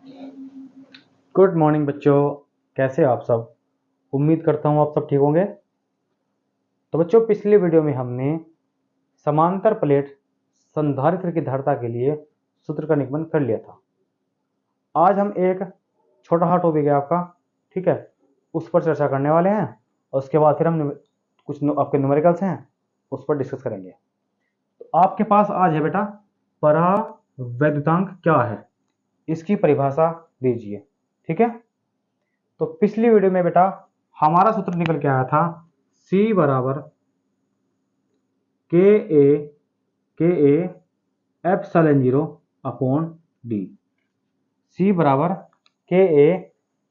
Good morning बच्चों, कैसे हो आप सब। उम्मीद करता हूँ आप सब ठीक होंगे। तो बच्चों, पिछली वीडियो में हमने समांतर प्लेट संधारित्र की धारिता के लिए सूत्र का निगमन कर लिया था। आज हम एक छोटा सा टॉपिक है आपका, ठीक है, उस पर चर्चा करने वाले हैं और उसके बाद फिर हम कुछ आपके न्यूमेरिकल्स हैं उस पर डिस्कस करेंगे। तो आपके पास आज है बेटा परावैद्युतांक क्या है, इसकी परिभाषा दीजिए, ठीक है। तो पिछली वीडियो में बेटा हमारा सूत्र निकल के आया था C बराबर के ए एप्सिलॉन 0 अपॉन डी। C बराबर के ए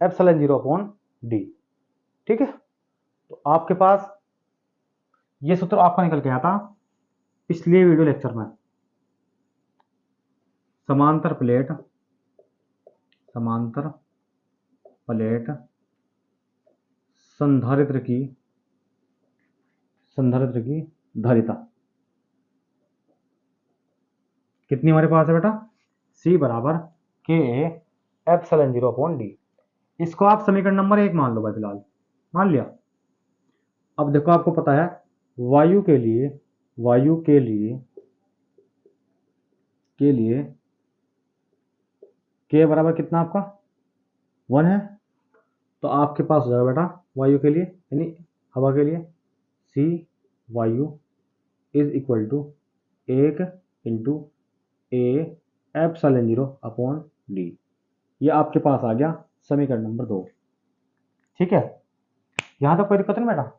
एप्सिलॉन 0 अपॉन डी, ठीक है। तो आपके पास ये सूत्र आपका निकल के आया था पिछले वीडियो लेक्चर में। समांतर प्लेट संधारित्र की धारिता कितनी हमारे पास है बेटा, C बराबर के ए एप्सिलॉन 0 अपॉन डी। इसको आप समीकरण नंबर 1 मान लो भाई, फिलहाल मान लिया। अब देखो, आपको पता है वायु के लिए के बराबर कितना आपका 1 है। तो आपके पास हो जाएगा बेटा वायु के लिए यानी हवा के लिए C वायु is equal to 1 into A epsilon 0 upon D. ये आपके पास आ गया समीकरण नंबर 2, ठीक है। यहाँ तक कोई दिक्कत नहीं बेटा।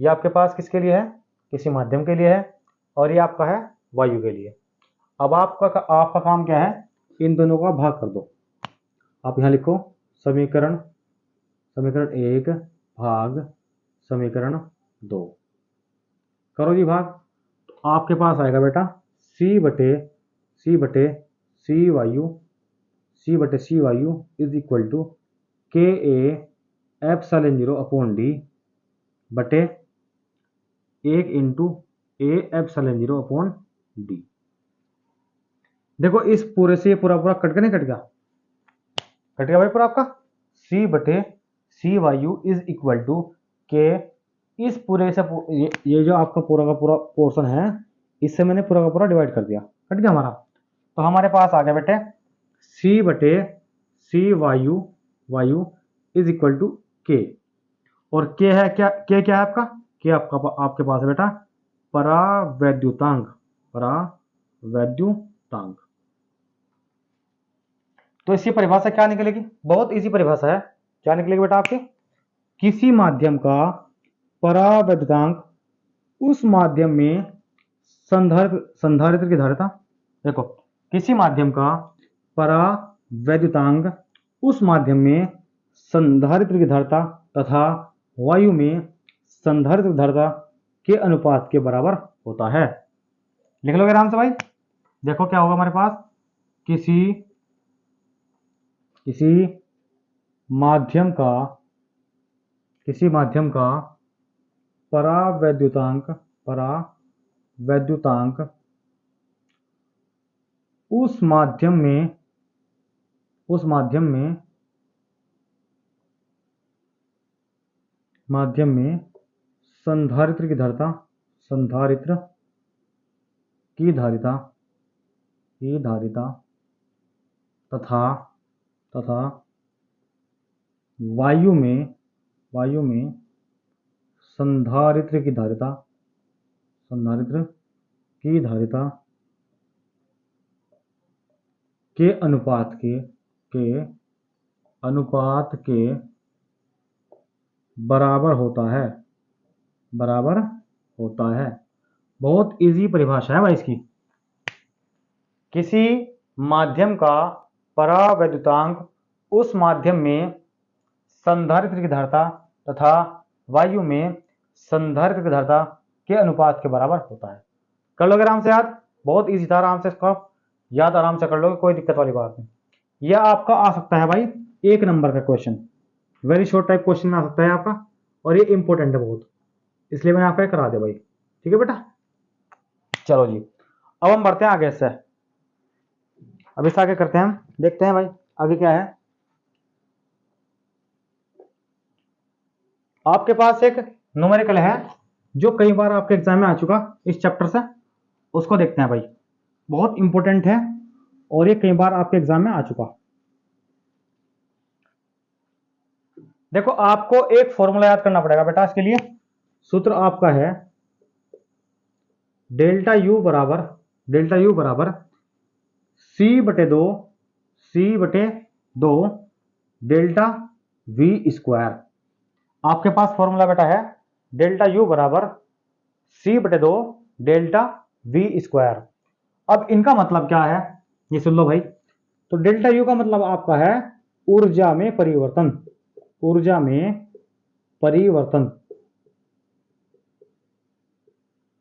ये आपके पास किसके लिए है, किसी माध्यम के लिए है, और ये आपका है वायु के लिए। अब आपका काम क्या है, इन दोनों का भाग कर दो। आप यहाँ लिखो समीकरण 1 भाग समीकरण 2, करो जी भाग। तो आपके पास आएगा बेटा सी बटे सी वायु इज इक्वल टू के ए एप्सिलॉन 0 अपॉन डी बटे 1 into A epsilon 0 upon D. देखो, इस पूरे से ये पूरा कट के नहीं कट गया भाई पूरा आपका। सी बटे सी वायु इज इक्वल टू के, इस पूरे से ये जो आपका पूरा का पूरा पोर्शन है, इससे मैंने पूरा का पूरा डिवाइड कर दिया, कट गया हमारा। तो हमारे पास आ गया बेटे सी बटे सी वायु इज इक्वल टू के, और के है क्या, के क्या है आपका, के आपके पास है बेटा परावैद्युतांक। तो इसकी परिभाषा क्या निकलेगी, बहुत इजी परिभाषा है। क्या निकलेगी बेटा आपकी, किसी माध्यम का परावैद्युतांक उस माध्यम में संधारित्र की धारिता। देखो, किसी माध्यम का परावैद्युतांक उस माध्यम में संधारित्र की धारिता तथा वायु में संधारित्र की धारिता के अनुपात के बराबर होता है। लिख लोगे आराम से भाई। देखो क्या होगा हमारे पास, किसी माध्यम का परावैद्युतांक उस माध्यम में संधारित्र की धारिता तथा वायु में संधारित्र की धारिता के अनुपात के बराबर होता है। बहुत इजी परिभाषा है भाई इसकी। किसी माध्यम का परावैद्युतांक उस माध्यम में संधारित्र की धारिता तथा वायु में संधारित्र की धारिता के अनुपात के बराबर होता है। कर लोगे आराम से याद, बहुत इजी था, आराम से इसका याद आराम से कर लोगे, कोई दिक्कत वाली बात नहीं। यह आपका आ सकता है भाई 1 नंबर का question, very short type question आ सकता है आपका, और ये इंपॉर्टेंट है बहुत, इसलिए मैंने आपको करा दिया भाई, ठीक है बेटा। चलो जी, अब हम बढ़ते हैं आगे से। अब इस आगे करते हैं हम, देखते हैं भाई आगे क्या है, आपके पास एक न्यूमेरिकल है जो कई बार आपके एग्जाम में आ चुका इस चैप्टर से, उसको देखते हैं भाई, बहुत इंपॉर्टेंट है और ये कई बार आपके एग्जाम में आ चुका। देखो आपको एक फॉर्मूला याद करना पड़ेगा बेटा इसके लिए। सूत्र आपका है डेल्टा यू बराबर C/2 डेल्टा वी स्क्वायर। आपके पास फॉर्मूला बेटा है डेल्टा यू बराबर C/2 डेल्टा वी स्क्वायर। अब इनका मतलब क्या है ये सुन लो भाई। तो डेल्टा यू का मतलब आपका है ऊर्जा में परिवर्तन, ऊर्जा में परिवर्तन।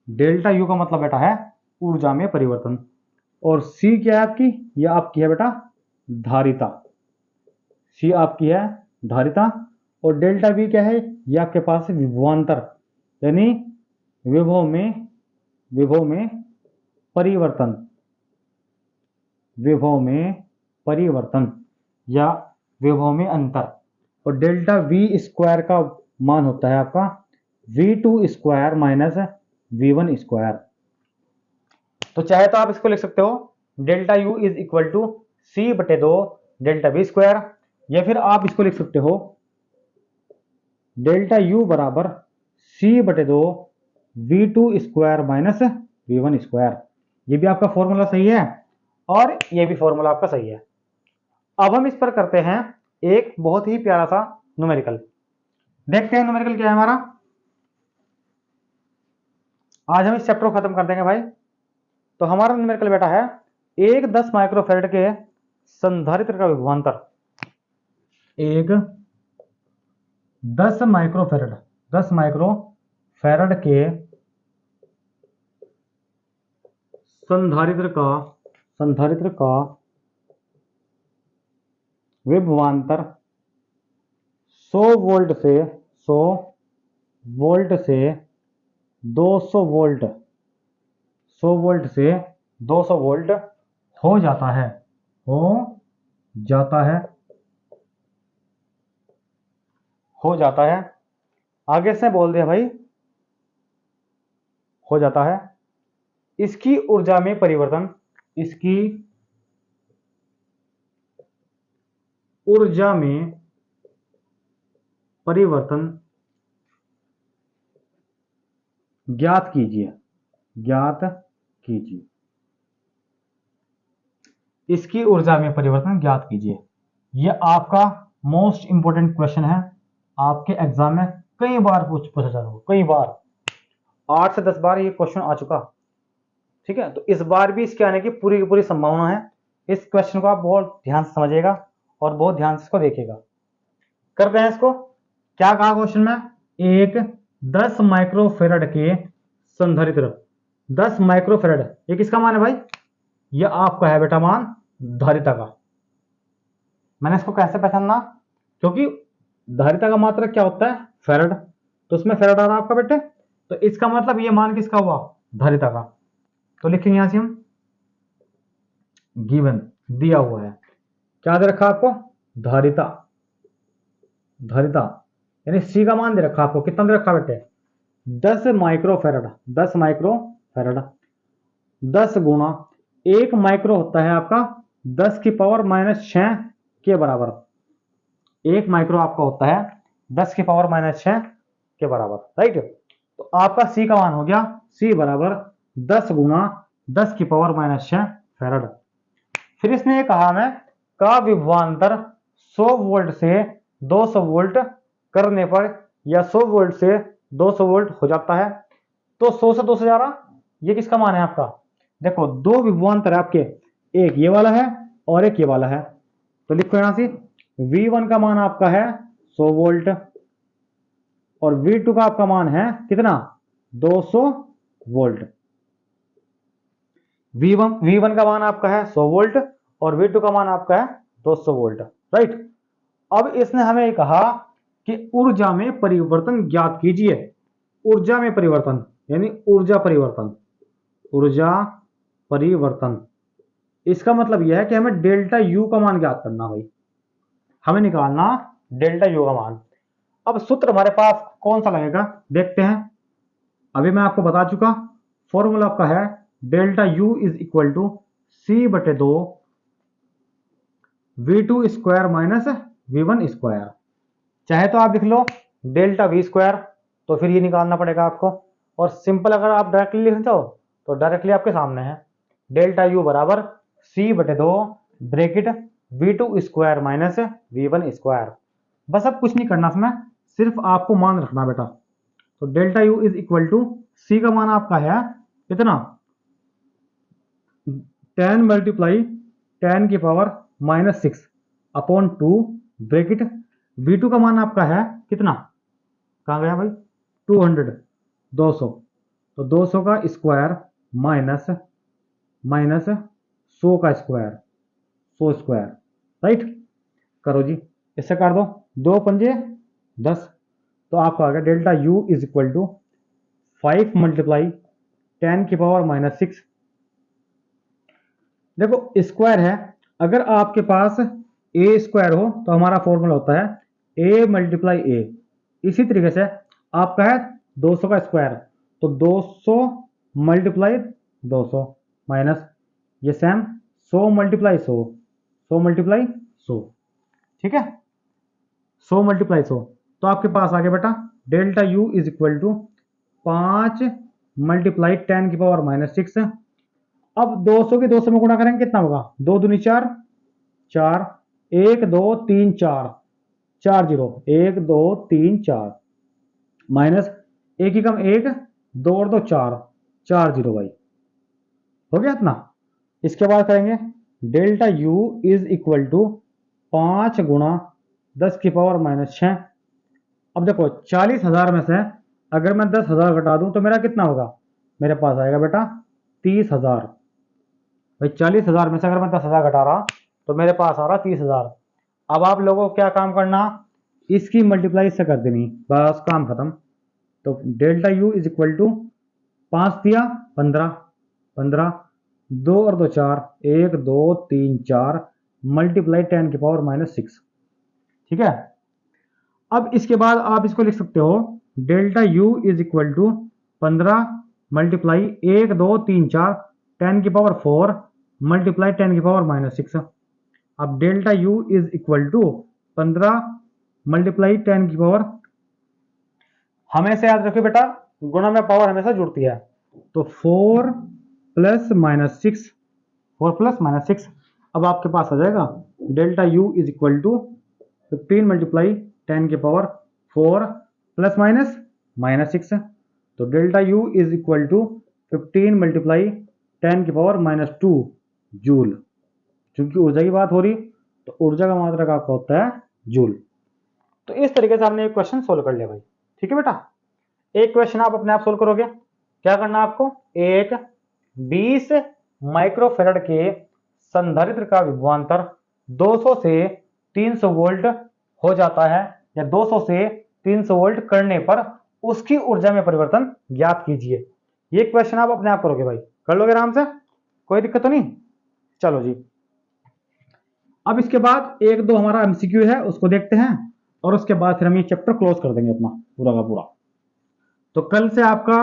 डेल्टा यू का मतलब बेटा है ऊर्जा में परिवर्तन। और सी क्या है आपकी, यह आपकी है बेटा धारिता, सी आपकी है धारिता। और डेल्टा वी क्या है, यह आपके पास है विभवांतर, यानी विभव में परिवर्तन, विभव में परिवर्तन या विभव में अंतर। और डेल्टा वी स्क्वायर का मान होता है आपका V2 square minus V1 square. तो चाहे तो आप इसको लिख सकते हो delta U is equal to C/2 delta V square, या फिर आप इसको लिख सकते हो डेल्टा यू बराबर C/2 V2 square minus V1 square. ये भी आपका फॉर्मूला सही है और ये भी फॉर्मूला आपका सही है। अब हम इस पर करते हैं एक बहुत ही प्यारा सा न्यूमेरिकल। देखते हैं न्यूमेरिकल क्या है हमारा। आज हम इस चैप्टर को खत्म कर देंगे भाई। तो हमारा न्यूमेरिकल बेटा है एक 10 माइक्रोफैरड के संधारित्र का विभवांतर, एक 10 माइक्रोफैरड के संधारित्र का विभवांतर 100 वोल्ट से 200 वोल्ट, 100 वोल्ट से 200 वोल्ट हो जाता है, हो जाता है। आगे से बोल दिया भाई हो जाता है। इसकी ऊर्जा में परिवर्तन, इसकी ऊर्जा में परिवर्तन ज्ञात कीजिए, इसकी ऊर्जा में परिवर्तन ज्ञात कीजिए। यह आपका मोस्ट इंपोर्टेंट क्वेश्चन है, आपके एग्जाम में कई बार पूछा जा रहा है, कई बार 8 से 10 बार ये क्वेश्चन आ चुका। ठीक है, तो इस बार भी इसके आने की पूरी की पूरी संभावना है। इस क्वेश्चन को आप बहुत ध्यान से समझिएगा और बहुत ध्यान से इसको देखिएगा। करते हैं इसको। क्या कहा क्वेश्चन में, एक 10 माइक्रोफेरड के संधारित्र, 10 माइक्रोफेरड ये किसका मान है भाई, यह आपका है बेटा मान धारिता का। मैंने इसको कैसे पहचानना, क्योंकि धारिता का मात्रक क्या होता है फेरड, तो उसमें फेरड आ रहा है आपका बेटे, तो इसका मतलब ये मान किसका हुआ धारिता का। तो लिखेंगे यहां से हम गिवन दिया हुआ है, क्या दे रखा आपको धारिता यानी सी का मान दे रखा आपको, कितना दे रखा बेटे 10 माइक्रोफेरड, 10 गुणा 1 माइक्रो होता है आपका 10 की पावर -6 के बराबर। 1 माइक्रो आपका होता है 10 की पावर -6 के बराबर, राइट। तो आपका सी का मान हो गया सी बराबर 10 गुणा 10 की पावर -6 फेरड। फिर इसने ये कहा हमें का विभवांतर 100 वोल्ट से 200 वोल्ट करने पर, या 100 वोल्ट से 200 वोल्ट हो जाता है। तो 100 से 200 जा रहा, ये किसका मान है आपका, देखो दो विभवांतर है आपके, एक ये वाला है और एक ये वाला है। तो लिखो यहां से V1 का मान आपका है 100 वोल्ट और V2 का आपका मान है कितना 200 वोल्ट। V1 का मान आपका है 100 वोल्ट और V2 का मान आपका है 200 वोल्ट, राइट। अब इसने हमें कहा कि ऊर्जा में परिवर्तन ज्ञात कीजिए। ऊर्जा में परिवर्तन यानी ऊर्जा परिवर्तन, इसका मतलब यह है कि हमें डेल्टा यू का मान ज्ञात करना भाई, हमें निकालना डेल्टा यू का मान। अब सूत्र हमारे पास कौन सा लगेगा देखते हैं। अभी मैं आपको बता चुका, फॉर्मूला आपका है delta U is equal to C बटे 2 v2 square minus v1 square. चाहे तो आप लिख लो डेल्टा वी स्क्वायर, तो फिर ये निकालना पड़ेगा आपको, और सिंपल अगर आप डायरेक्टली लिख दो तो डायरेक्टली आपके सामने है डेल्टा यू बराबर सी बटे 2 bracket v2 square minus v1 square. बस अब कुछ नहीं करना इसमें, सिर्फ आपको मान रखना बेटा। तो delta U is equal to C का मान आपका है इतना 10 मल्टीप्लाई 10 की पावर -6 अपॉन 2 ब्रैकेट v2 का मान आपका है कितना, कहाँ गया भाई, 200 200, तो 200 का स्क्वायर माइनस 100 का स्क्वायर 100 स्क्वायर, राइट। करो जी, इससे कर दो 2 पंजे 10, तो आपका आ गया delta U is equal to 5 multiply 10 की पावर -6। देखो स्क्वायर है, अगर आपके पास ए स्क्वायर हो तो हमारा फॉर्मूला होता है ए मल्टीप्लाई ए। इसी तरीके से आपका है 200 का स्क्वायर, तो 200 मल्टीप्लाई 200 माइनस ये सेम 100 मल्टीप्लाई 100, 100 मल्टीप्लाई 100, ठीक है, 100 मल्टीप्लाई 100, तो आपके पास आ गया बेटा delta U is equal to 5 multiply 10 की पावर -6। अब 200 के 200 में गुणा करेंगे कितना होगा, 2 दूनी 4, 4 1 2 3 4, 4 जीरो 1 2 3 4 माइनस एक ही कम 1 2 और 2 4, 4 जीरो भाई, हो गया इतना। इसके बाद करेंगे delta U is equal to 5 गुणा 10 की पावर -6। अब देखो 40,000 में से अगर मैं 10,000 घटा दूं तो मेरा कितना होगा, मेरे पास आएगा बेटा 30,000। भाई 40,000 में से अगर मैं 10,000 घटा रहा तो मेरे पास आ रहा 30,000। अब आप लोगों को क्या काम करना, इसकी मल्टीप्लाई से कर देनी, बस काम खत्म। तो delta U is equal to 5 दिया 15, 15 2 और 2 4 1 2 3 4 मल्टीप्लाई 10 की पावर -6, ठीक है। अब इसके बाद आप इसको लिख सकते हो delta U is equal to 15 multiply 1 2 3 4 10 की पावर 4 मल्टीप्लाई 10 की पावर -6। अब delta U is equal to 15 multiply 10 की पावर, हमेशा याद रखिए बेटा गुणा में पावर हमेशा जुड़ती है, तो 4 प्लस -6, 4 प्लस -6। अब आपके पास आ जाएगा delta U is equal to 15 multiply 10 की पावर 4 प्लस -6, तो delta U is equal to 15 multiply 10 की पावर -2 जूल। चूंकि ऊर्जा की बात हो रही तो ऊर्जा का मात्रक आपका होता है जूल। तो इस तरीके से आपने एक क्वेश्चन सोल्व कर लिया भाई, ठीक है बेटा। एक क्वेश्चन आप अपने आप सोल्व करोगे, क्या करना आपको, एक 20 माइक्रोफेराड के संधारित्र का विभवांतर 200 से 300 वोल्ट हो जाता है, या 200 से 300 वोल्ट करने पर उसकी ऊर्जा में परिवर्तन ज्ञात कीजिए। ये क्वेश्चन आप अपने आप करोगे भाई, कर लोगे आराम से, कोई दिक्कत तो नहीं। चलो जी, अब इसके बाद एक दो हमारा एमसीक्यू है उसको देखते हैं, और उसके बाद फिर हम ये चैप्टर क्लोज कर देंगे अपना पूरा का पूरा। तो कल से आपका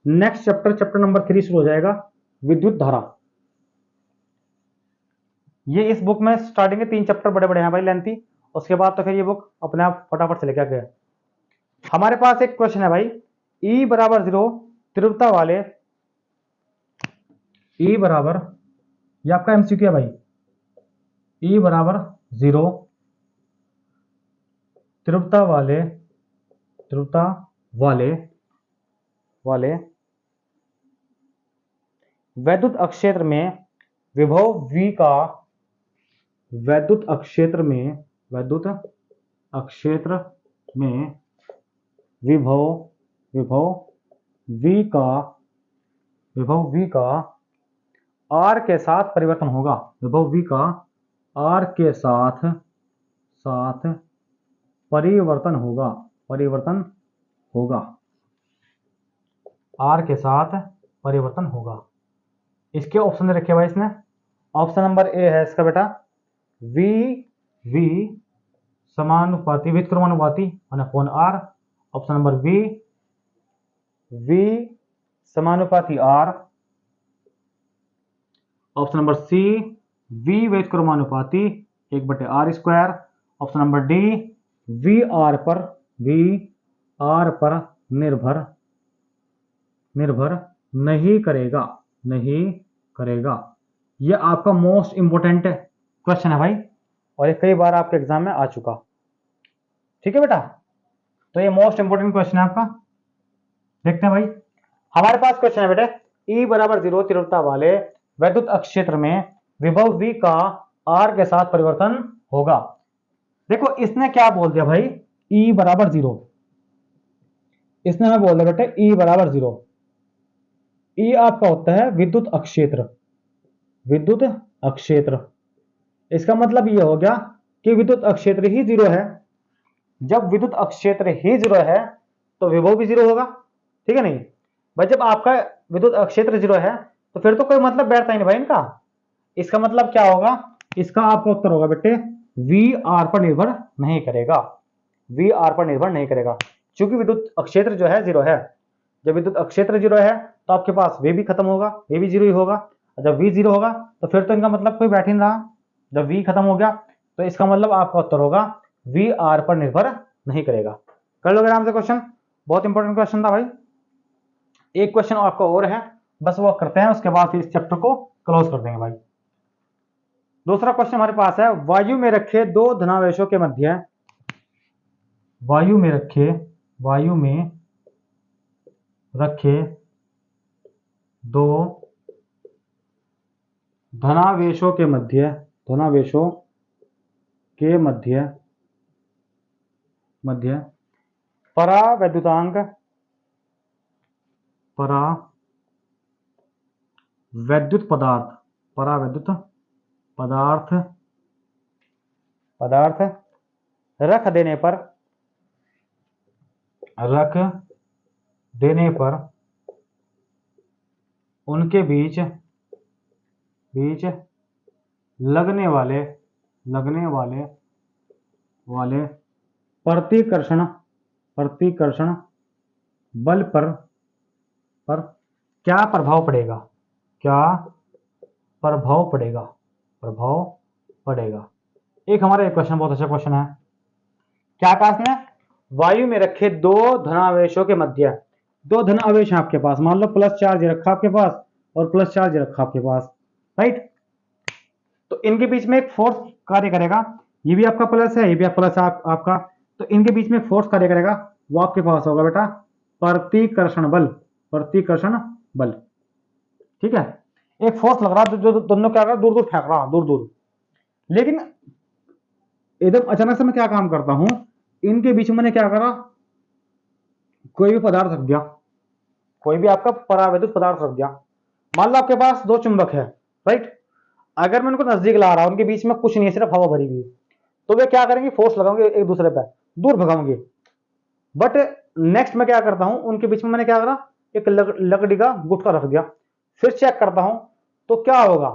नेक्स्ट चैप्टर, चैप्टर नंबर 3 शुरू हो जाएगा, विद्युत धारा। ये इस बुक में स्टार्टिंग के 3 चैप्टर बड़े बड़े हैं भाई, लेंथी। उसके बाद तो फिर ये बुक अपने आप फटाफट से लेकर गए। हमारे पास एक क्वेश्चन है भाई, E बराबर 0 तीव्रता वाले, E बराबर, ये आपका एमसीक्यू है भाई, E बराबर 0 तीव्रता वाले वैद्युत अक्षेत्र में विभव V का, वैद्युत अक्षेत्र में विभव V का R के साथ परिवर्तन होगा, विभव V का R के साथ परिवर्तन होगा, R के साथ परिवर्तन होगा। इसके ऑप्शन रखे भाई इसने, ऑप्शन नंबर ए है इसका बेटा वी वी समानुपाती व्युत्क्रमानुपाती upon R. Option number B V समानुपाती R. Option number C V व्युत्क्रमानुपाती 1/r²। Option number D V R पर निर्भर नहीं करेगा। यह आपका मोस्ट इंपोर्टेंट क्वेश्चन है भाई, और ये कई बार आपके एग्जाम में आ चुका। ठीक है बेटा, तो ये मोस्ट इंपोर्टेंट क्वेश्चन है आपका। देखते हैं भाई, हमारे पास क्वेश्चन है बेटे E बराबर 0 तीव्रता वाले वैद्युत अक्षेत्र में विभव V का R के साथ परिवर्तन होगा। देखो इसने क्या बोल दिया भाई, E बराबर 0, इसने हमें बोल दिया बेटे E बराबर 0। E आपका होता है विद्युत अक्षेत्र। इसका मतलब ये हो गया कि विद्युत अक्षेत्र ही 0 है। जब विद्युत अक्षेत्र ही 0 है तो विभव भी 0 होगा। ठीक है नहीं भाई, जब आपका विद्युत अक्षेत्र 0 है तो फिर तो कोई मतलब बैठता ही नहीं भाई इनका। इसका मतलब क्या होगा, इसका आपका उत्तर होगा बेटे वी आर पर निर्भर नहीं करेगा। क्योंकि विद्युत अक्षेत्र जो है 0 है। जब विद्युत अक्षेत्र 0 है तो आपके पास वे भी खत्म होगा, वे भी 0 ही होगा। जब वी 0 होगा तो फिर तो इनका मतलब कोई बैठ ही नहीं रहा। जब वी खत्म हो गया तो इसका मतलब आपका उत्तर होगा वी आर पर निर्भर नहीं करेगा। कर लोगे आराम से क्वेश्चन, बहुत इंपॉर्टेंट क्वेश्चन था भाई। एक क्वेश्चन आपका और है, बस वो करते हैं, उसके बाद फिर इस चैप्टर को क्लोज कर देंगे भाई। दूसरा क्वेश्चन हमारे पास है, वायु में रखे दो धनावेशों के मध्य दो धनावेशों के मध्य परावैद्युत पदार्थ रख देने पर उनके बीच लगने वाले प्रतिकर्षण बल पर क्या प्रभाव पड़ेगा। एक हमारा क्वेश्चन बहुत अच्छा क्वेश्चन है। क्या कहा इसने, वायु में रखे दो धनावेशों के मध्य, दो धन आवेश है आपके पास, मान लो प्लस चार्ज रखा आपके पास और प्लस चार्ज रखा आपके पास, राइट। तो इनके बीच में एक फोर्स कार्य करेगा, ये भी आपका प्लस है, ये भी आप प्लस है आपका, तो इनके बीच में फोर्स कार्य करेगा, वो आपके पास होगा बेटा प्रतिकर्षण बल। ठीक है, एक फोर्स लग रहा है जो दोनों क्या कर रहा है, दूर फेंक रहा, दूर। लेकिन एकदम अचानक से मैं क्या काम करता हूं, इनके बीच में मैंने क्या करा, कोई भी पदार्थ रख दिया, कोई भी आपका परावैद्युत पदार्थ रख दिया। मान लो आपके पास दो चुंबक है, राइट। अगर मैं उनको नजदीक ला रहा हूं, उनके बीच में कुछ नहीं है, सिर्फ हवा भरी हुई, तो वे क्या करेंगे, फोर्स लगाएंगे एक दूसरे पर, दूर भगाएंगे। बट नेक्स्ट में क्या करता हूं, उनके बीच में मैंने क्या करा, एक लकड़ी का गुटका रख दिया, फिर चेक करता हूं तो क्या होगा,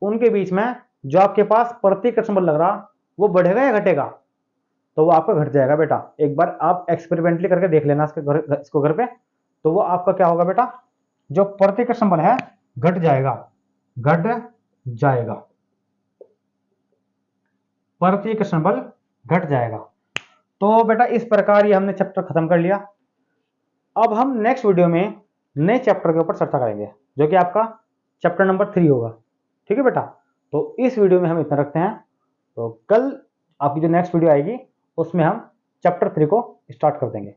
उनके बीच में जो आपके पास प्रतिकर्षण बल लग रहा वो बढ़ेगा या घटेगा, तो वो आपका घट जाएगा बेटा। एक बार आप एक्सपेरिमेंटली करके देख लेना इसको घर पे, तो वो आपका क्या होगा बेटा, जो प्रतिकर्षण बल है घट जाएगा, प्रतिकर्षण बल घट जाएगा। तो बेटा इस प्रकार ये हमने चैप्टर खत्म कर लिया। अब हम नेक्स्ट वीडियो में नए चैप्टर के ऊपर चर्चा करेंगे, जो कि आपका चैप्टर नंबर 3 होगा। ठीक है बेटा, तो इस वीडियो में हम इतना रखते हैं। तो कल आपकी जो नेक्स्ट वीडियो आएगी उसमें हम चैप्टर 3 को स्टार्ट कर देंगे।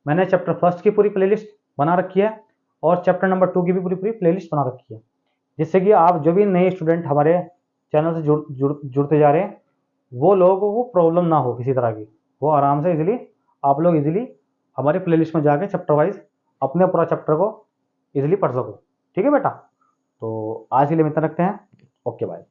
मैंने चैप्टर 1 की पूरी प्लेलिस्ट बना रखी है और चैप्टर नंबर 2 की भी पूरी प्लेलिस्ट बना रखी है, जिससे कि आप जो भी नए स्टूडेंट हमारे चैनल से जुड़ते जा रहे हैं, वो लोगों को प्रॉब्लम ना हो किसी तरह की, वो आराम से आप लोग इजीली हमारे प्लेलिस्ट में जाके चैप्टर वाइज अपने पूरा चैप्टर को इजीली पढ़ सको। ठीक है बेटा, तो आज के लिए इतना रखते हैं। Okay bye.